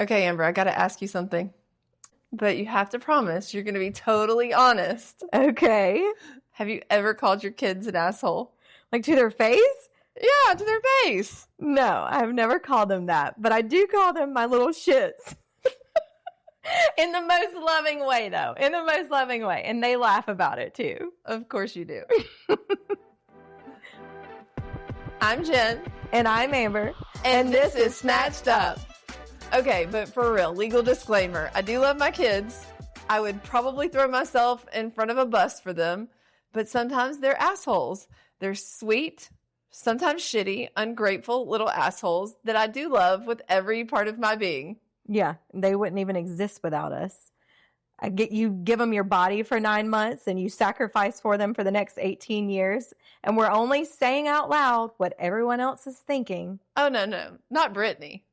Okay, Amber, I got to ask you something. But you have to promise you're going to be totally honest. Okay. Have you ever called your kids an asshole? Like to their face? Yeah, to their face. No, I've never called them that, but I do call them my little shits. In the most loving way, though. In the most loving way. And they laugh about it, too. Of course you do. I'm Jen. And I'm Amber. And this is Snatched Up. Okay, but for real, legal disclaimer. I do love my kids. I would probably throw myself in front of a bus for them. But sometimes they're assholes. They're sweet, sometimes shitty, ungrateful little assholes that I do love with every part of my being. Yeah, they wouldn't even exist without us. You give them your body for 9 months and you sacrifice for them for the next 18 years. And we're only saying out loud what everyone else is thinking. Oh, no, not Brittany.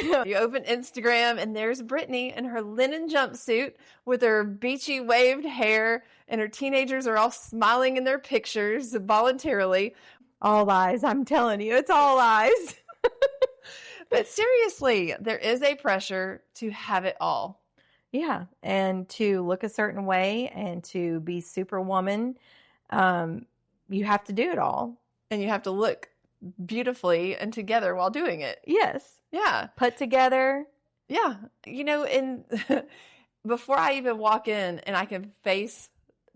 You open Instagram and there's Brittany in her linen jumpsuit with her beachy waved hair, and her teenagers are all smiling in their pictures voluntarily. All lies. I'm telling you, it's all lies. But seriously, there is a pressure to have it all. Yeah, and to look a certain way and to be superwoman, you have to do it all. And you have to look beautifully and together while doing it. Yes. Yeah. Put together. Yeah. Before I even walk in and I can face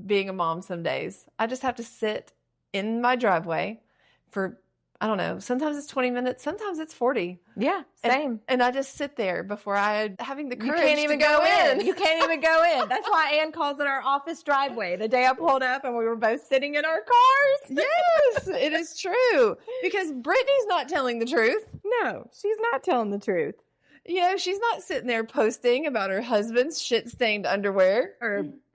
being a mom some days, I just have to sit in my driveway for, I don't know, sometimes it's 20 minutes, sometimes it's 40. Yeah, same. And I just sit there before having the courage you can't even to go in. You can't even go in. That's why Ann calls it our office driveway. The day I pulled up and we were both sitting in our cars. Yes, it is true. Because Brittany's not telling the truth. No, she's not telling the truth. She's not sitting there posting about her husband's shit-stained underwear.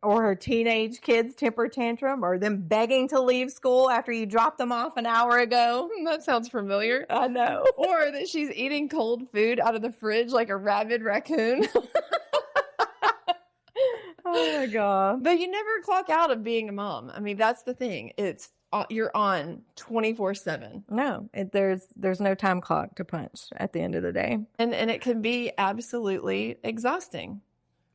Or her teenage kids' temper tantrum, or them begging to leave school after you dropped them off an hour ago. That sounds familiar. I know. Or that she's eating cold food out of the fridge like a rabid raccoon. Oh my God. But you never clock out of being a mom. I mean, that's the thing. You're on 24/7. No, there's no time clock to punch at the end of the day. And it can be absolutely exhausting.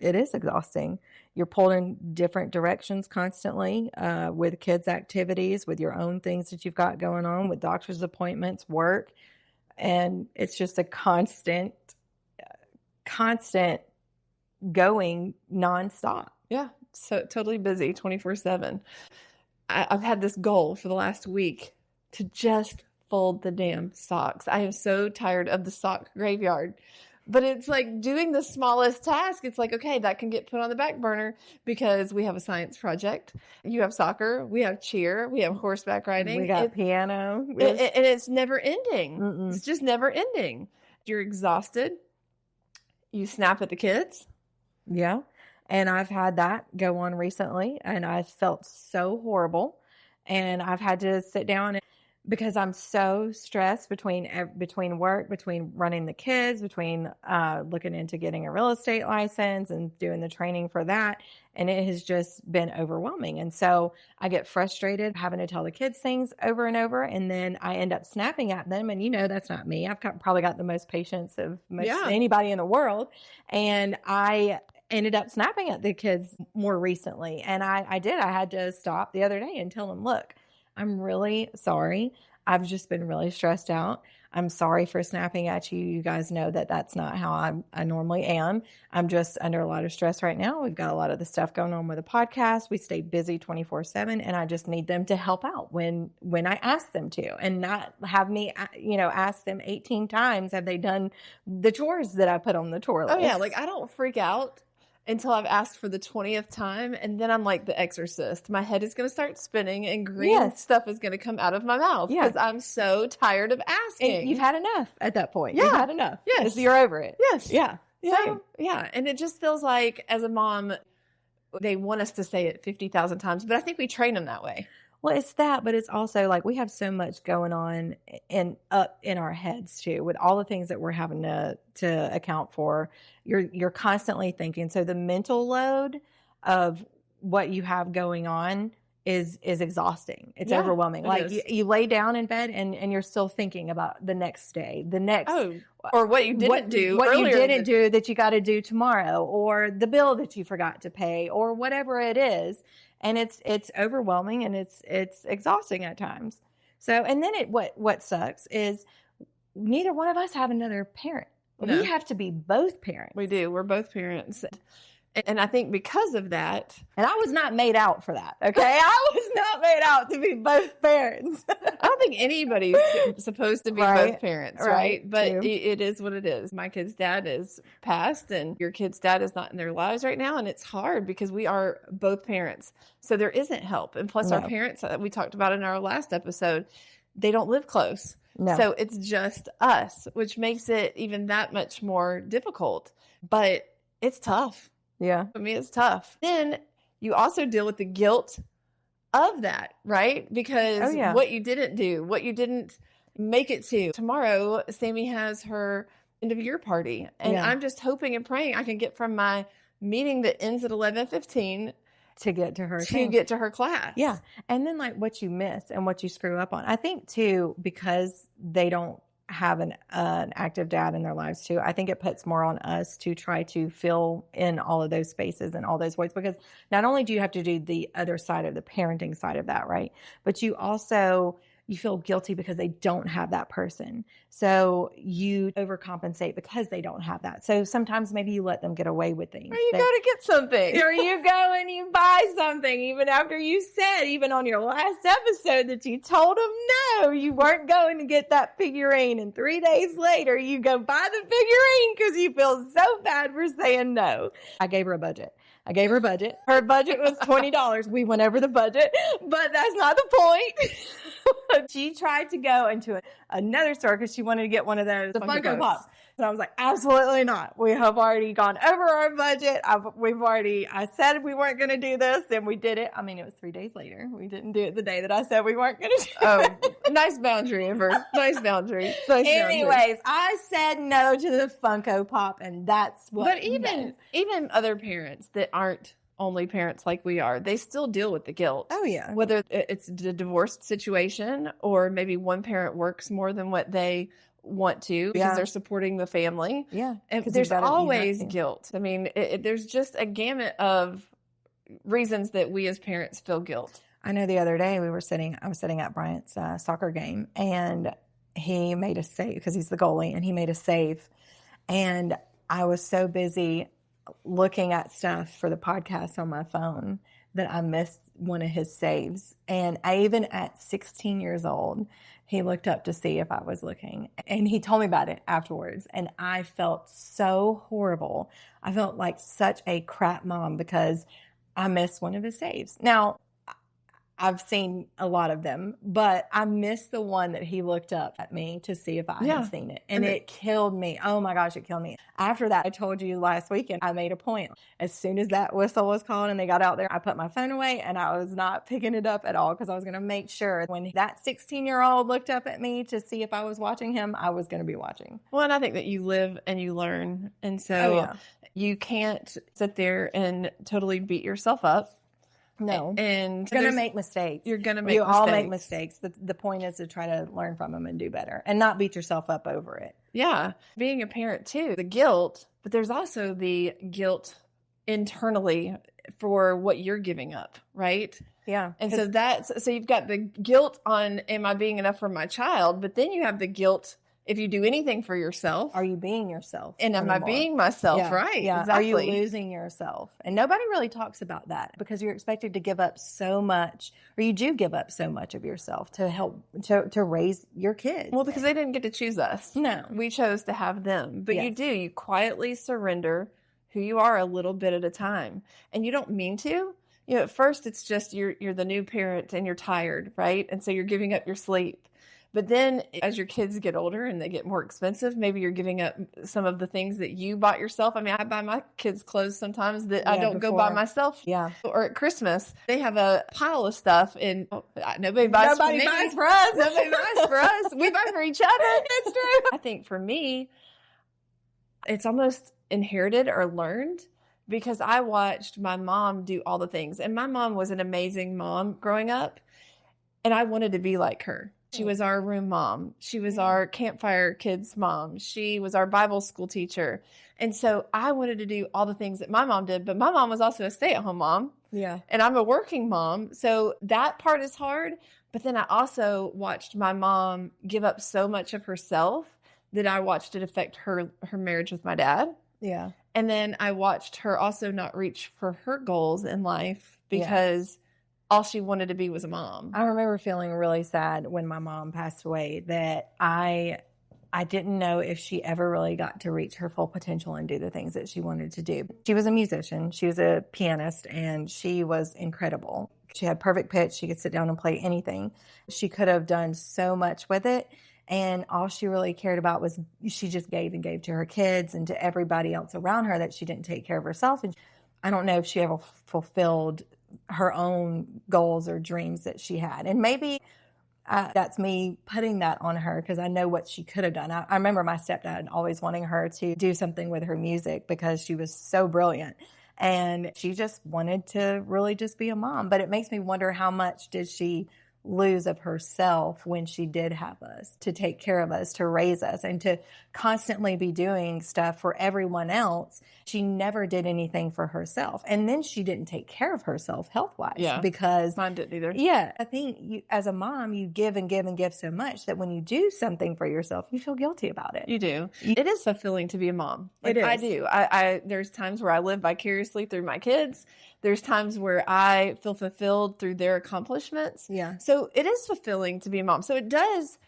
It is exhausting. You're pulled in different directions constantly with kids' activities, with your own things that you've got going on, with doctor's appointments, work. And it's just a constant going nonstop. Yeah. So totally busy 24/7. I've had this goal for the last week to just fold the damn socks. I am so tired of the sock graveyard. But it's like doing the smallest task. It's like, okay, that can get put on the back burner because we have a science project. You have soccer. We have cheer. We have horseback riding. We got piano. And it's never ending. Mm-mm. It's just never ending. You're exhausted. You snap at the kids. Yeah. And I've had that go on recently, and I felt so horrible. And I've had to sit down because I'm so stressed between work, between running the kids, between looking into getting a real estate license and doing the training for that. And it has just been overwhelming. And so I get frustrated having to tell the kids things over and over. And then I end up snapping at them. And that's not me. I've probably got the most patience of anybody in the world. And I ended up snapping at the kids more recently. And I did. I had to stop the other day and tell them, look, I'm really sorry. I've just been really stressed out. I'm sorry for snapping at you. You guys know that that's not how I normally am. I'm just under a lot of stress right now. We've got a lot of the stuff going on with the podcast. We stay busy 24/7, and I just need them to help out when I ask them to, and not have me, ask them 18 times, have they done the chores that I put on the tour list? Oh yeah. Like I don't freak out until I've asked for the 20th time. And then I'm like the exorcist. My head is going to start spinning and green stuff is going to come out of my mouth because I'm so tired of asking. And you've had enough at that point. Yeah. You've had enough. Yes. You're over it. Yes. Yeah. So, yeah. And it just feels like as a mom, they want us to say it 50,000 times, but I think we train them that way. Well, it's that, but it's also like we have so much going on up in our heads too, with all the things that we're having to account for. You're constantly thinking. So the mental load of what you have going on is exhausting. It's Yeah, overwhelming. it Like is. you lay down in bed and you're still thinking about the next day, the next, or what you didn't do what you earlier didn't do that you got to do tomorrow, or the bill that you forgot to pay, or whatever it is. And it's overwhelming and it's exhausting at times. So, and then what sucks is neither one of us have another parent. No. We have to be both parents. We do. We're both parents. And I think because of that. And I was not made out for that, okay? I was not made out to be both parents. I don't think anybody's supposed to be both parents, right? But it is what it is. My kid's dad is passed and your kid's dad is not in their lives right now. And it's hard because we are both parents. So there isn't help. And plus our parents that we talked about in our last episode, they don't live close. No. So it's just us, which makes it even that much more difficult. But it's tough. Yeah. I mean, it's tough. Then you also deal with the guilt of that, right? Because what you didn't do, what you didn't make it to. Tomorrow, Sammy has her end of year party. And I'm just hoping and praying I can get from my meeting that ends at 11:15 to get to her get to her class. Yeah. And then like what you miss and what you screw up on. I think too, because they don't have an active dad in their lives too, I think it puts more on us to try to fill in all of those spaces and all those voids, because not only do you have to do the other side of the parenting side of that, right? But you feel guilty because they don't have that person. So you overcompensate because they don't have that. So sometimes maybe you let them get away with things. Or you go to get something. Or you go and you buy something, even after you said, even on your last episode, that you told them no, you weren't going to get that figurine. And 3 days later, you go buy the figurine because you feel so bad for saying no. I gave her a budget. Her budget was $20. We went over the budget, but that's not the point. She tried to go into another store because she wanted to get one of those, the Funko Pops. And I was like, absolutely not. We have already gone over our budget. I said we weren't going to do this, and we did it. I mean, it was 3 days later. We didn't do it the day that I said we weren't going to do it. Nice boundary, Amber. Nice boundary. Anyways, I said no to the Funko Pop, and that's what. But even other parents that aren't only parents like we are, they still deal with the guilt. Oh, yeah. Whether it's the divorced situation or maybe one parent works more than what they want to because they're supporting the family. Yeah. And there's always guilt. I mean, there's just a gamut of reasons that we as parents feel guilt. I know the other day I was sitting at Bryant's soccer game, and he made a save because he's the goalie, and he made a save. And I was so busy looking at stuff for the podcast on my phone that I missed one of his saves. And even at 16 years old, he looked up to see if I was looking, and he told me about it afterwards. And I felt so horrible. I felt like such a crap mom because I missed one of his saves. Now, I've seen a lot of them, but I missed the one that he looked up at me to see if I had seen it. And it killed me. Oh my gosh, it killed me. After that, I told you last weekend, I made a point. As soon as that whistle was called and they got out there, I put my phone away and I was not picking it up at all because I was going to make sure when that 16-year-old looked up at me to see if I was watching him, I was going to be watching. Well, and I think that you live and you learn. And so you can't sit there and totally beat yourself up. No. And you're going to make mistakes. You're going to make mistakes. You all mistakes. make mistakes. The point is to try to learn from them and do better and not beat yourself up over it. Yeah. Being a parent too, the guilt, but there's also the guilt internally for what you're giving up, right? Yeah. And so you've got the guilt on, am I being enough for my child? But then you have the guilt if you do anything for yourself. Are you being yourself? And am I being myself? Yeah. Right. Yeah. Exactly. Are you losing yourself? And nobody really talks about that because you're expected to give up so much, or you do give up so much of yourself to help to raise your kids. Well, because they didn't get to choose us. No. We chose to have them. But you quietly surrender who you are a little bit at a time. And you don't mean to. You know, at first it's just you're the new parent and you're tired, right? And so you're giving up your sleep. But then as your kids get older and they get more expensive, maybe you're giving up some of the things that you bought yourself. I mean, I buy my kids clothes sometimes that I don't go buy myself. Yeah. Or at Christmas, they have a pile of stuff and nobody buys for me. Buys for us. Nobody buys for us. We buy for each other. That's true. I think for me, it's almost inherited or learned because I watched my mom do all the things. And my mom was an amazing mom growing up. And I wanted to be like her. She was our room mom. She was our campfire kids mom. She was our Bible school teacher. And so I wanted to do all the things that my mom did. But my mom was also a stay-at-home mom. Yeah. And I'm a working mom. So that part is hard. But then I also watched my mom give up so much of herself that I watched it affect her marriage with my dad. Yeah. And then I watched her also not reach for her goals in life because all she wanted to be was a mom. I remember feeling really sad when my mom passed away that I didn't know if she ever really got to reach her full potential and do the things that she wanted to do. She was a musician. She was a pianist, and she was incredible. She had perfect pitch. She could sit down and play anything. She could have done so much with it. And all she really cared about was she just gave and gave to her kids and to everybody else around her, that she didn't take care of herself. And I don't know if she ever fulfilled her own goals or dreams that she had. And maybe that's me putting that on her because I know what she could have done. I remember my stepdad always wanting her to do something with her music because she was so brilliant. And she just wanted to really just be a mom. But it makes me wonder, how much did she lose of herself when she did have us, to take care of us, to raise us, and to constantly be doing stuff for everyone else. She never did anything for herself. And then she didn't take care of herself health-wise because mine didn't either. Yeah. I think as a mom, you give and give and give so much that when you do something for yourself, you feel guilty about it. You do. It is fulfilling to be a mom. It is. I do. There's times where I live vicariously through my kids. There's times where I feel fulfilled through their accomplishments. Yeah. So it is fulfilling to be a mom. So it does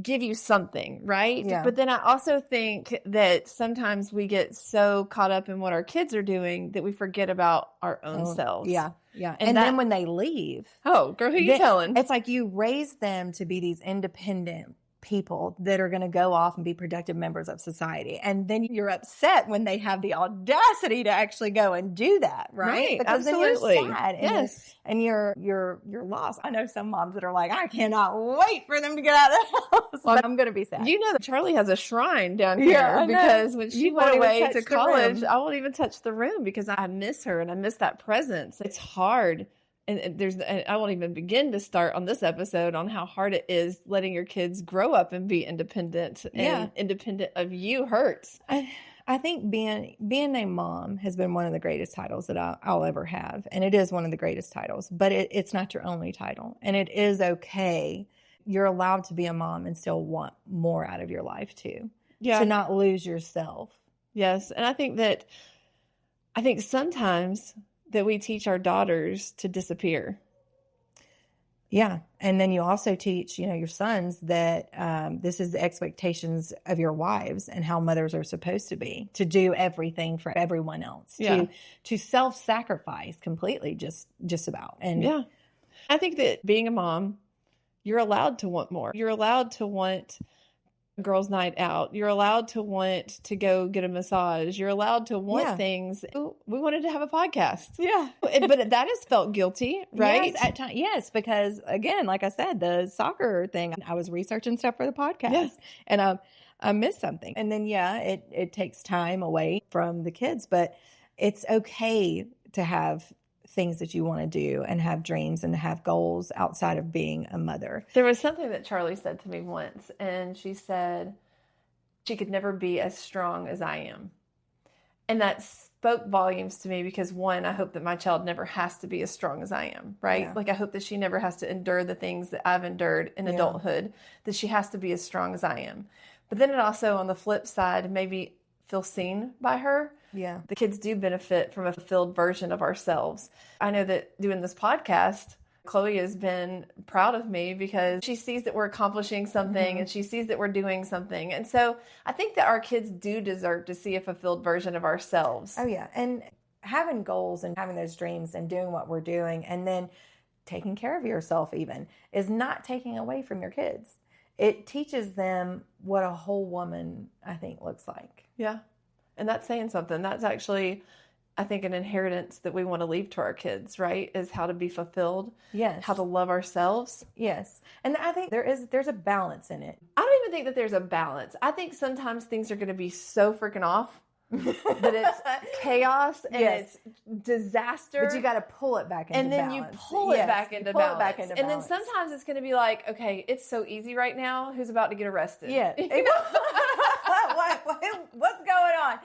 give you something, right? Yeah. But then I also think that sometimes we get so caught up in what our kids are doing that we forget about our own selves. Yeah. Yeah. And then when they leave. Oh, girl, who you telling? It's like you raise them to be these independent people that are going to go off and be productive members of society. And then you're upset when they have the audacity to actually go and do that, right? Because absolutely. then you're sad. Yes. And you're lost. I know some moms that are like, I cannot wait for them to get out of the house. But I'm going to be sad. You know that Charlie has a shrine down here Yeah, because when she went away to college, room. I won't even touch the room because I miss her and I miss that presence. It's hard. And I won't even begin to start on this episode on how hard it is letting your kids grow up and be independent. And independent of you hurts. I think being a mom has been one of the greatest titles that I'll ever have. And it is one of the greatest titles, but it's not your only title. And it is okay. You're allowed to be a mom and still want more out of your life too. Yeah. To not lose yourself. Yes. And I think sometimes that we teach our daughters to disappear. Yeah. And then you also teach, your sons that this is the expectations of your wives and how mothers are supposed to be, to do everything for everyone else, to self-sacrifice completely, just about. And yeah, I think that being a mom, you're allowed to want more. You're allowed to want girls' night out. You're allowed to want to go get a massage. You're allowed to want things. We wanted to have a podcast. Yeah. But that has felt guilty, right? Yes, at times. Yes, because again, like I said, the soccer thing, I was researching stuff for the podcast and I missed something. And then, it takes time away from the kids, but it's okay to have things that you want to do and have dreams and have goals outside of being a mother. There was something that Charlie said to me once, and she said she could never be as strong as I am. And that spoke volumes to me because, one, I hope that my child never has to be as strong as I am, right? Yeah. Like I hope that she never has to endure the things that I've endured in adulthood, that she has to be as strong as I am. But then it also, on the flip side, maybe feel seen by her. Yeah. The kids do benefit from a fulfilled version of ourselves. I know that doing this podcast, Chloe has been proud of me because she sees that we're accomplishing something and she sees that we're doing something. And so I think that our kids do deserve to see a fulfilled version of ourselves. Oh, yeah. And having goals and having those dreams and doing what we're doing and then taking care of yourself even is not taking away from your kids. It teaches them what a whole woman, I think, looks like. Yeah. And that's saying something. That's actually, I think, an inheritance that we want to leave to our kids, right? Is how to be fulfilled. Yes. How to love ourselves. Yes. And I think there's a balance in it. I don't even think that there's a balance. I think sometimes things are going to be so freaking off that it's chaos and Yes. it's disaster. But you got to pull it back into and then balance. you pull it Yes, back you into pull it balance. back into and balance. then sometimes it's going to be like, okay, it's so easy right now. Who's about to get arrested? Yeah. What's going on?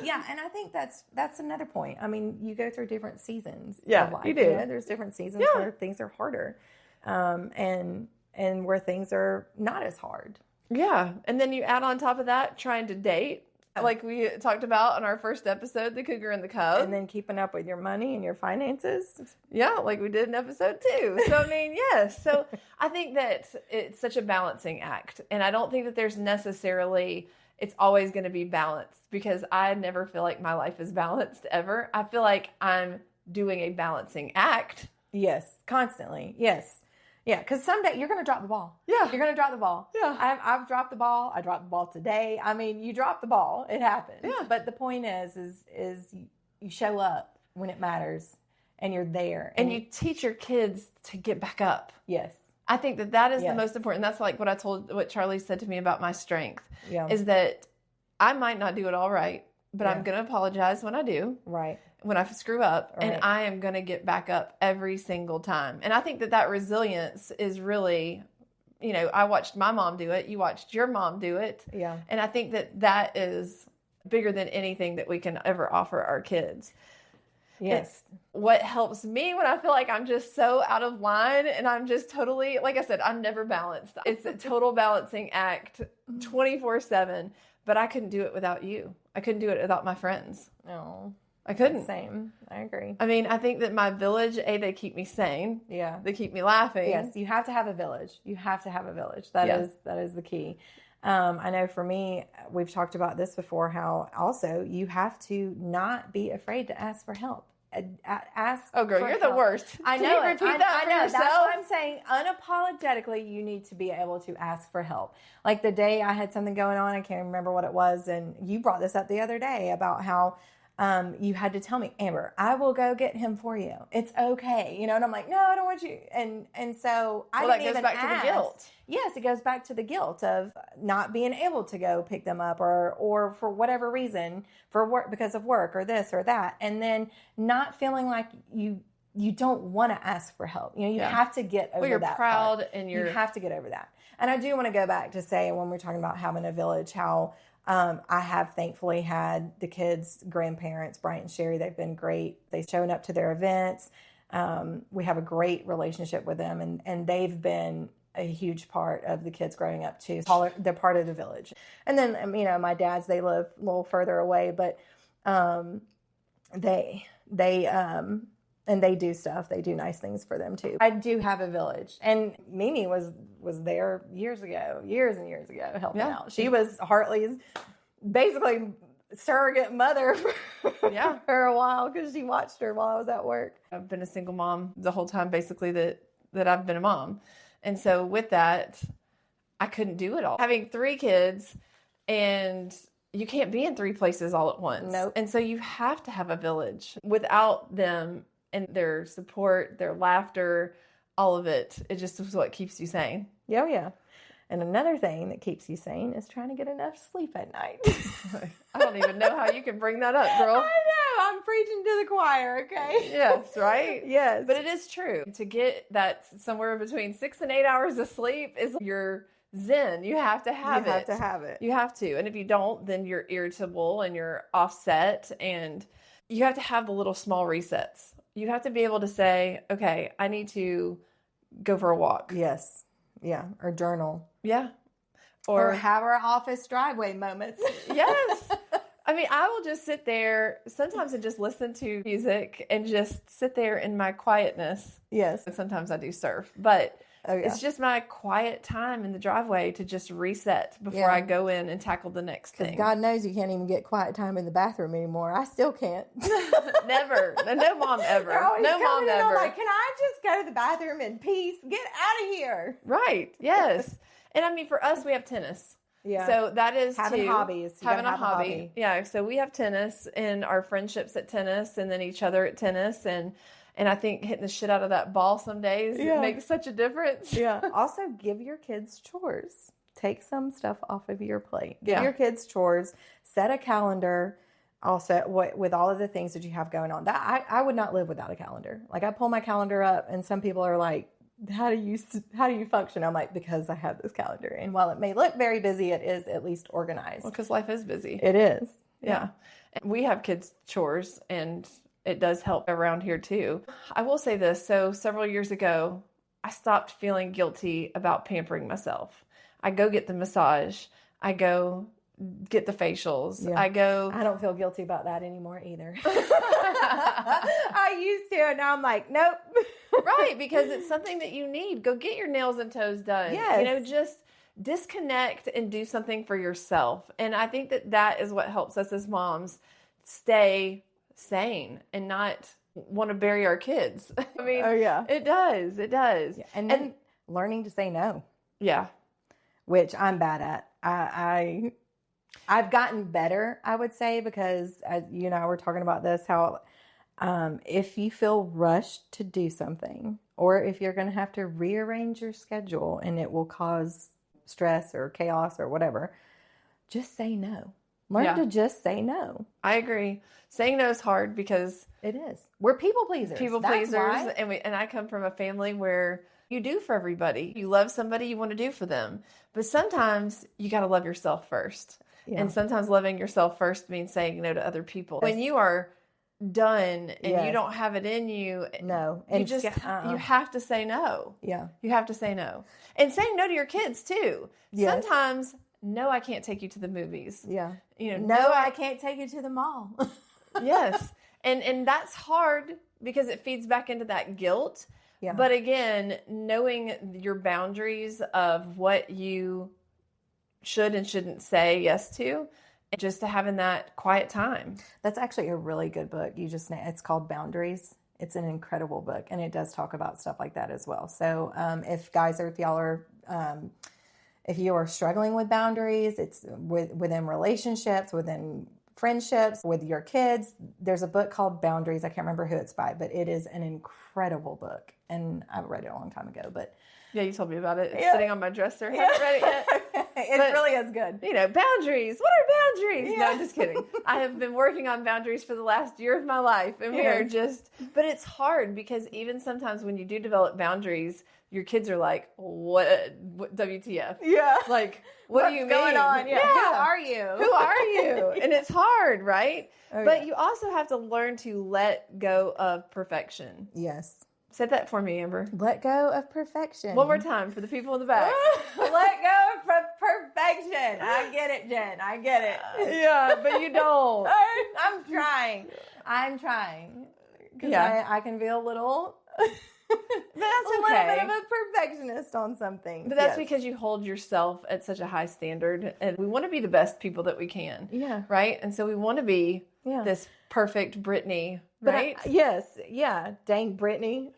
Yeah, and I think that's another point. I mean, you go through different seasons Yeah, of life. you do. There's different seasons where things are harder, and where things are not as hard. Yeah. And then you add on top of that trying to date, like we talked about on our first episode, the cougar and the cub. And then keeping up with your money and your finances. Yeah, like we did in episode 2. So, I mean, yes. So I think that it's such a balancing act. And I don't think that there's necessarily, it's always going to be balanced, because I never feel like my life is balanced ever. I feel like I'm doing a balancing act. Yes, constantly. Yes. Yeah, because someday you're going to drop the ball. Yeah. You're going to drop the ball. Yeah. I've dropped the ball. I dropped the ball today. I mean, you drop the ball. It happens. Yeah. But the point is you show up when it matters, and you're there. And you teach your kids to get back up. Yes. I think that is the Yes. most important. That's like what Charlie said to me about my strength, Yeah. is that I might not do it all right, but Yeah. I'm going to apologize when I do. Right. When I screw up, Right. and I am going to get back up every single time. And I think that resilience is really, I watched my mom do it. You watched your mom do it. Yeah. And I think that is bigger than anything that we can ever offer our kids. Yes. What helps me when I feel like I'm just so out of line and I'm just totally, like I said, I'm never balanced. It's a total balancing act 24/7, but I couldn't do it without you. I couldn't do it without my friends. No. I couldn't. Same. I agree. I mean, I think that my village, they keep me sane. Yeah. They keep me laughing. Yes, you have to have a village. You have to have a village. That is the key. I know for me, we've talked about this before, how also you have to not be afraid to ask for help. Ask. Oh, girl, for you're help. the worst. I know. Can you repeat that for yourself? That's what I'm saying. Unapologetically, you need to be able to ask for help. Like the day I had something going on, I can't remember what it was, and you brought this up the other day about how you had to tell me, Amber, I will go get him for you. It's okay. And I'm like, no, I don't want you. And so I didn't even ask. That goes back to the guilt. Yes, it goes back to the guilt of not being able to go pick them up or for whatever reason, for work, because of work or this or that. And then not feeling like you don't want to ask for help. You have to get over you're that proud part. and you have to get over that. And I do want to go back to say, when we're talking about having a village, how I have thankfully had the kids' grandparents, Bryant and Sherry. They've been great. They've shown up to their events. We have a great relationship with them, and they've been a huge part of the kids growing up too. They're part of the village. And then, my dad's, they live a little further away, but they do stuff. They do nice things for them too. I do have a village, and Mimi was there years and years ago helping out. She was Hartley's basically surrogate mother for a while, because she watched her while I was at work. I've been a single mom the whole time, basically, that I've been a mom. And so with that, I couldn't do it all. Having 3 kids, and you can't be in 3 places all at once. Nope. And so you have to have a village. Without them and their support, their laughter, all of it, it just is what keeps you sane. Oh, yeah. And another thing that keeps you sane is trying to get enough sleep at night. I don't even know how you can bring that up, girl. I know. I'm preaching to the choir, okay? Yes, right? Yes. But it is true. To get that somewhere between 6 and 8 hours of sleep is your zen. You have to have it. You have to have it. You have to. And if you don't, then you're irritable and you're offset. And you have to have the little small resets. You have to be able to say, okay, I need to go for a walk. Yes. Yeah. Or journal. Yeah. Or have our office driveway moments. Yes. I mean, I will just sit there sometimes and just listen to music and just sit there in my quietness. Yes. And sometimes I do surf, but Oh, yeah. it's just my quiet time in the driveway to just reset before I go in and tackle the next thing. God knows you can't even get quiet time in the bathroom anymore. I still can't. Never. No mom ever. No mom ever. I'm like, can I just go to the bathroom in peace? Get out of here. Right. Yes. And I mean, for us, we have tennis. Yeah. So that is having hobbies. Having a hobby. Yeah. So we have tennis and our friendships at tennis, and then each other at tennis. And I think hitting the shit out of that ball some days makes such a difference. Yeah. Also, give your kids chores. Take some stuff off of your plate. Give your kids chores. Set a calendar. also with all of the things that you have going on, that I would not live without a calendar. Like I pull my calendar up and some people are like, how do you function? I'm like, because I have this calendar. And while it may look very busy, it is at least organized. Well, because life is busy. It is. Yeah. We have kids' chores, and it does help around here too. I will say this. So several years ago, I stopped feeling guilty about pampering myself. I go get the massage. I go get the facials. Yeah. I don't feel guilty about that anymore either. I used to, and now I'm like, nope. Right, because it's something that you need. Go get your nails and toes done. Yes. Just disconnect and do something for yourself. And I think that is what helps us as moms stay sane and not want to bury our kids. I mean, it does. It does. Yeah. And then learning to say no. Yeah. Which I'm bad at. I've gotten better, I would say, because as you and I were talking about this, how if you feel rushed to do something, or if you're going to have to rearrange your schedule and it will cause stress or chaos or whatever, just say no. Learn to just say no. I agree. Saying no is hard because it is. We're people pleasers. And I come from a family where you do for everybody. You love somebody, you want to do for them. But sometimes you got to love yourself first. Yeah. And sometimes loving yourself first means saying no to other people. Yes. When you are done and you don't have it in you, no, and you have to say no. Yeah, you have to say no, and saying no to your kids too. Yes. Sometimes, no, I can't take you to the movies. Yeah, no, I can't take you to the mall. Yes, and that's hard because it feeds back into that guilt. Yeah. But again, knowing your boundaries of what you should and shouldn't say yes to, and just to having that quiet time. That's actually a really good book. It's called Boundaries. It's an incredible book, and it does talk about stuff like that as well. So if you are struggling with boundaries, it's within relationships, within friendships, with your kids, there's a book called Boundaries. I can't remember who it's by, but it is an incredible book, and I read it a long time ago, but yeah, you told me about it. It's sitting on my dresser. I haven't read it yet. It really is good. Boundaries. What are boundaries? Yeah. No, I'm just kidding. I have been working on boundaries for the last year of my life. And we are but it's hard because even sometimes when you do develop boundaries, your kids are like, what WTF? Yeah. Like, what do you mean? What's going on? Yeah. Who are you? Who are you? And it's hard, right? But you also have to learn to let go of perfection. Yes. Say that for me, Amber. Let go of perfection. One more time for the people in the back. Let go of perfection. I get it, Jen. I get it. Yeah, but you don't. I'm trying. Yeah. I can be a little... That's a little bit of a perfectionist on something. But that's because you hold yourself at such a high standard. And we want to be the best people that we can. Yeah. Right? And so we want to be this perfect Brittany, right? Yes. Yeah. Dang Brittany.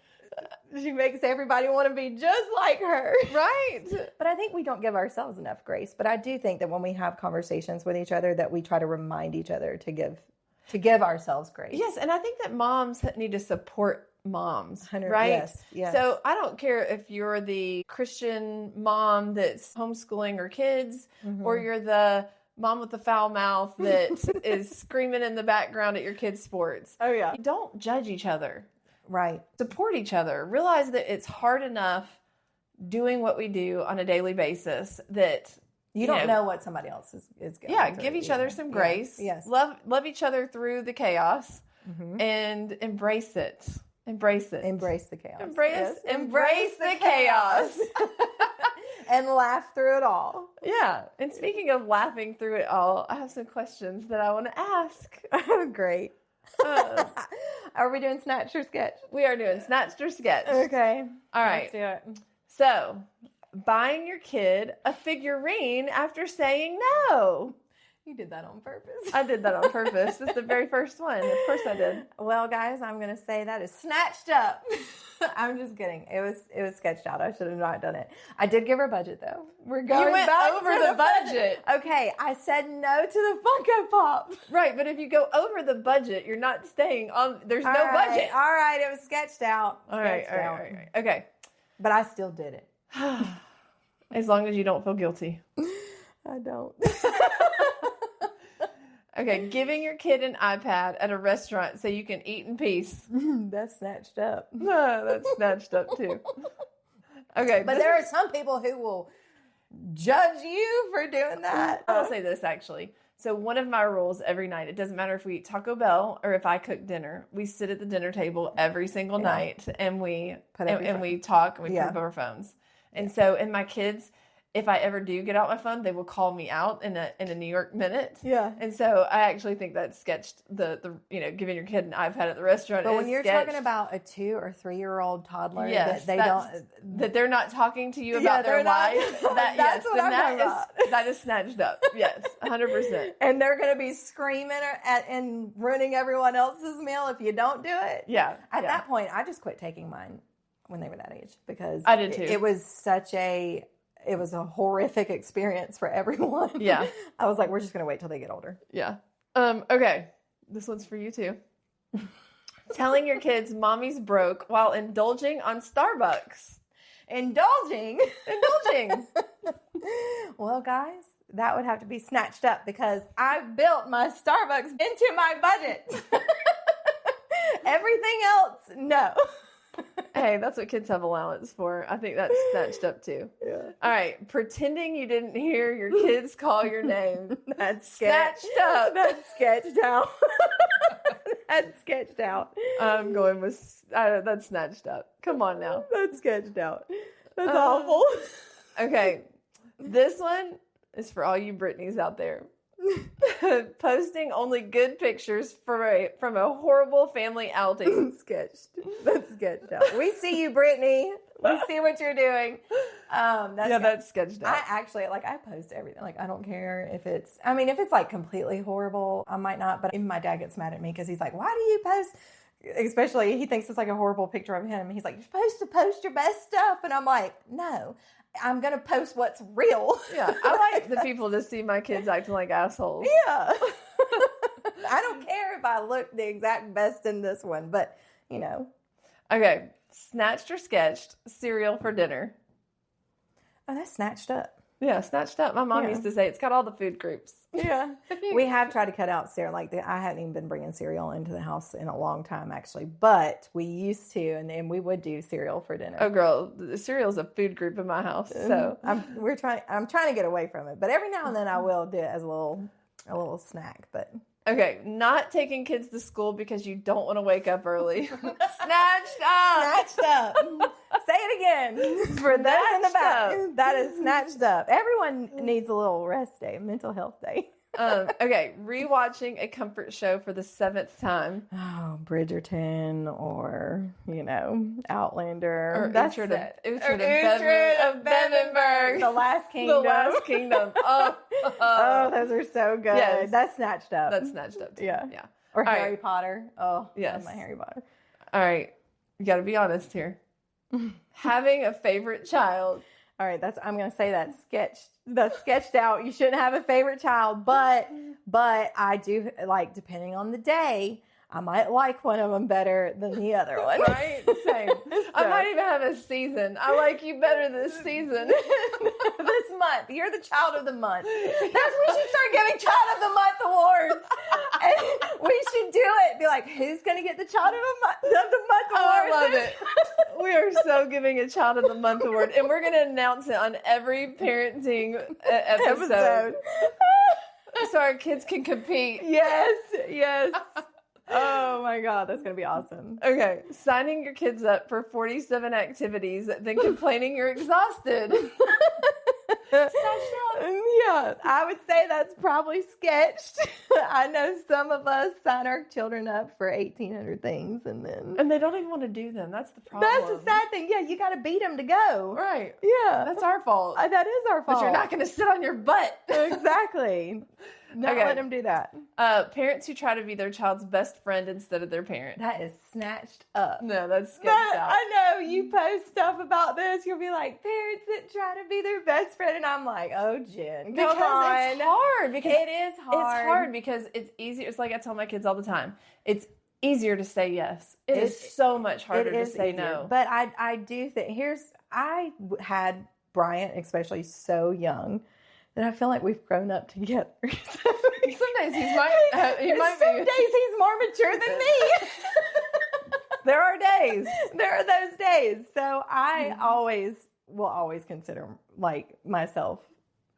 She makes everybody want to be just like her. Right. But I think we don't give ourselves enough grace. But I do think that when we have conversations with each other, that we try to remind each other to give ourselves grace. Yes. And I think that moms need to support moms, 100, right? Yes. So I don't care if you're the Christian mom that's homeschooling her kids, or you're the mom with the foul mouth that is screaming in the background at your kids' sports. Oh, yeah. Don't judge each other. Right. Support each other. Realize that it's hard enough doing what we do on a daily basis that you don't know what somebody else is going through. Give each other some grace. Yes. Love each other through the chaos and embrace it. Embrace it. Embrace the chaos. Embrace the chaos. And laugh through it all. Yeah. And speaking of laughing through it all, I have some questions that I want to ask. Oh, great. Are we doing Snatched or Sketch? We are doing Snatched or Sketch. Okay. All right. Let's do it. So, buying your kid a figurine after saying no. You did that on purpose. I did that on purpose. It's the very first one. Of course I did. Well, guys, I'm going to say that is Snatched Up. I'm just kidding. It was sketched out. I should have not done it. I did give her a budget, though. We're going back over the budget. Okay, I said no to the Funko Pop. Right, but if you go over the budget, you're not staying on. There's no budget. All right, it was sketched out. All right. Okay. But I still did it. As long as you don't feel guilty. I don't. Okay, giving your kid an iPad at a restaurant so you can eat in peace. That's snatched up. No, that's snatched up too. Okay, But there are some people who will judge you for doing that. I'll say this actually. So one of my rules every night, it doesn't matter if we eat Taco Bell or if I cook dinner, we sit at the dinner table every single night and we talk and we put up our phones. And so, and my kids, if I ever do get out my phone, they will call me out in a New York minute. Yeah. And so I actually think that sketched the giving your kid an iPad at the restaurant. But when you're talking about a 2 or 3-year-old toddler that they're not talking to you about their life, that's what I'm talking about. That is snatched up. Yes, 100%. And they're going to be screaming and ruining everyone else's meal if you don't do it. Yeah. At that point, I just quit taking mine when they were that age because I did too. It was a horrific experience for everyone. Yeah. I was like, we're just going to wait till they get older. Yeah. Okay. This one's for you too. Telling your kids mommy's broke while indulging on Starbucks. Indulging. Well, guys, that would have to be snatched up because I built my Starbucks into my budget. Everything else, no. Hey, that's what kids have allowance for. I think that's snatched up too. Yeah. All right. Pretending you didn't hear your kids call your name. That's snatched up. That's sketched out. That's sketched out. I'm going with that's snatched up. Come on now. That's sketched out. That's awful. Okay. This one is for all you Britneys out there. Posting only good pictures from a horrible family outing. Sketched. That's sketched out. We see you, Brittany. We see what you're doing. That's sketched out. I actually, I post everything. I don't care if it's like completely horrible, I might not, but even my dad gets mad at me because he's like, why do you post, especially he thinks it's like a horrible picture of him. He's like, you're supposed to post your best stuff. And I'm like, no. I'm going to post what's real. Yeah. I like the people to see my kids acting like assholes. Yeah. I don't care if I look the exact best in this one, but, Okay. Snatched or sketched cereal for dinner. Oh, that's snatched up. Yeah, snatched up. My mom used to say it's got all the food groups. Yeah. We have tried to cut out cereal. I hadn't even been bringing cereal into the house in a long time, actually. But we used to, and we would do cereal for dinner. Oh, girl, the cereal's a food group in my house. So I'm trying to get away from it. But every now and then I will do it as a little snack. But okay, not taking kids to school because you don't want to wake up early. Snatched up. Snatched up. Say it again. For those in the back. That is snatched up. Everyone needs a little rest day, mental health day. Okay, rewatching a comfort show for the 7th time. Oh, Bridgerton or, Outlander. Or Uhtred of Bevenberg. The Last Kingdom. The Last Kingdom. Oh, those are so good. Yes. That's snatched up. That's snatched up too. Yeah. Yeah. Or Harry Potter. Oh, yes. I love my Harry Potter. All right. You got to be honest here. Having a favorite child. All right, I'm going to say that's sketched. That's sketched out. You shouldn't have a favorite child, but I do depending on the day, I might like one of them better than the other one. Right? Same. I might even have a season. I like you better this season. This month. You're the child of the month. We should start giving child of the month awards. And we should do it. Be like, who's going to get the child of the month award? I love it. We are so giving a child of the month award. And we're going to announce it on every parenting episode. So our kids can compete. Yes. Oh my God, that's going to be awesome. Okay, signing your kids up for 47 activities, then complaining you're exhausted. Yeah, I would say that's probably sketched. I know some of us sign our children up for 1,800 things and they don't even want to do them. That's the problem. That's the sad thing. Yeah, you got to beat them to go. Right. Yeah. That's our fault. That is our fault. But you're not going to sit on your butt. Exactly. Not let them do that. Parents who try to be their child's best friend instead of their parent. That is snatched up. No, that's sketched out. I know. You post stuff about this. You'll be like, parents that try to be their best friend. And I'm like, oh, Jen, come on. It's hard. Because it is hard. It's hard because it's easier. It's like I tell my kids all the time. It's easier to say yes. It is so much harder to say no. But I do think, I had Bryant, especially so young, that I feel like we've grown up together. Sometimes he's my He might Some be. days he's more mature than me. There are days. There are those days. So I will always consider like myself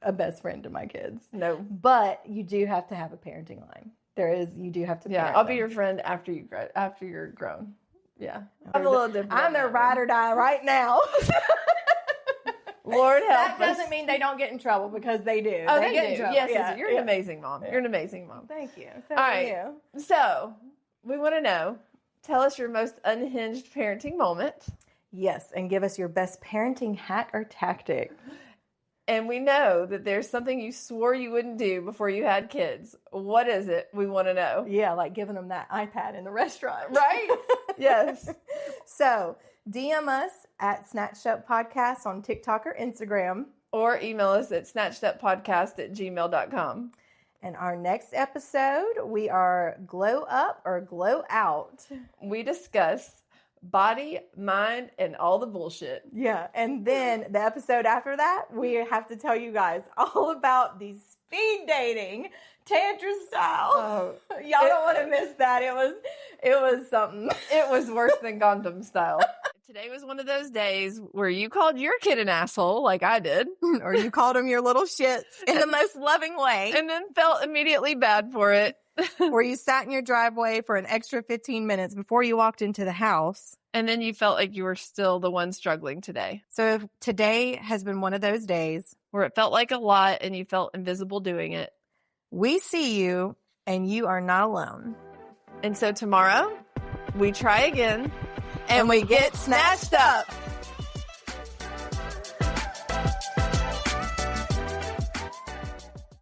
a best friend to my kids. No. But you do have to have a parenting line. You do have to. Yeah, parent I'll be them. your friend after you're grown. Yeah. I'm a little different. I'm their ride or die right now. Lord help That us. doesn't mean they don't get in trouble because they do. Oh, they they get do. in trouble. Yes, Yeah, you're an amazing mom. You're an amazing mom. Thank you. So All are right. you. So, we want to know, tell us your most unhinged parenting moment. Yes, and give us your best parenting hack or tactic. And we know that there's something you swore you wouldn't do before you had kids. What is it? We want to know. Yeah, like giving them that iPad in the restaurant. Right? Yes. So, DM us at Snatched Up Podcast on TikTok or Instagram. Or email us at snatcheduppodcast@gmail.com. And our next episode, we are glow up or glow out. We discuss body, mind, and all the bullshit. Yeah. And then the episode after that, we have to tell you guys all about the speed dating tantra style. Oh, Y'all don't want to miss that. It was something. it was worse than Gundam style. Today was one of those days where you called your kid an asshole like I did. Or you called them your little shits in the most loving way. And then felt immediately bad for it. Where you sat in your driveway for an extra 15 minutes before you walked into the house. And then you felt like you were still the one struggling today. So if today has been one of those days where it felt like a lot and you felt invisible doing it. We see you and you are not alone. And so tomorrow we try again And we get snatched up.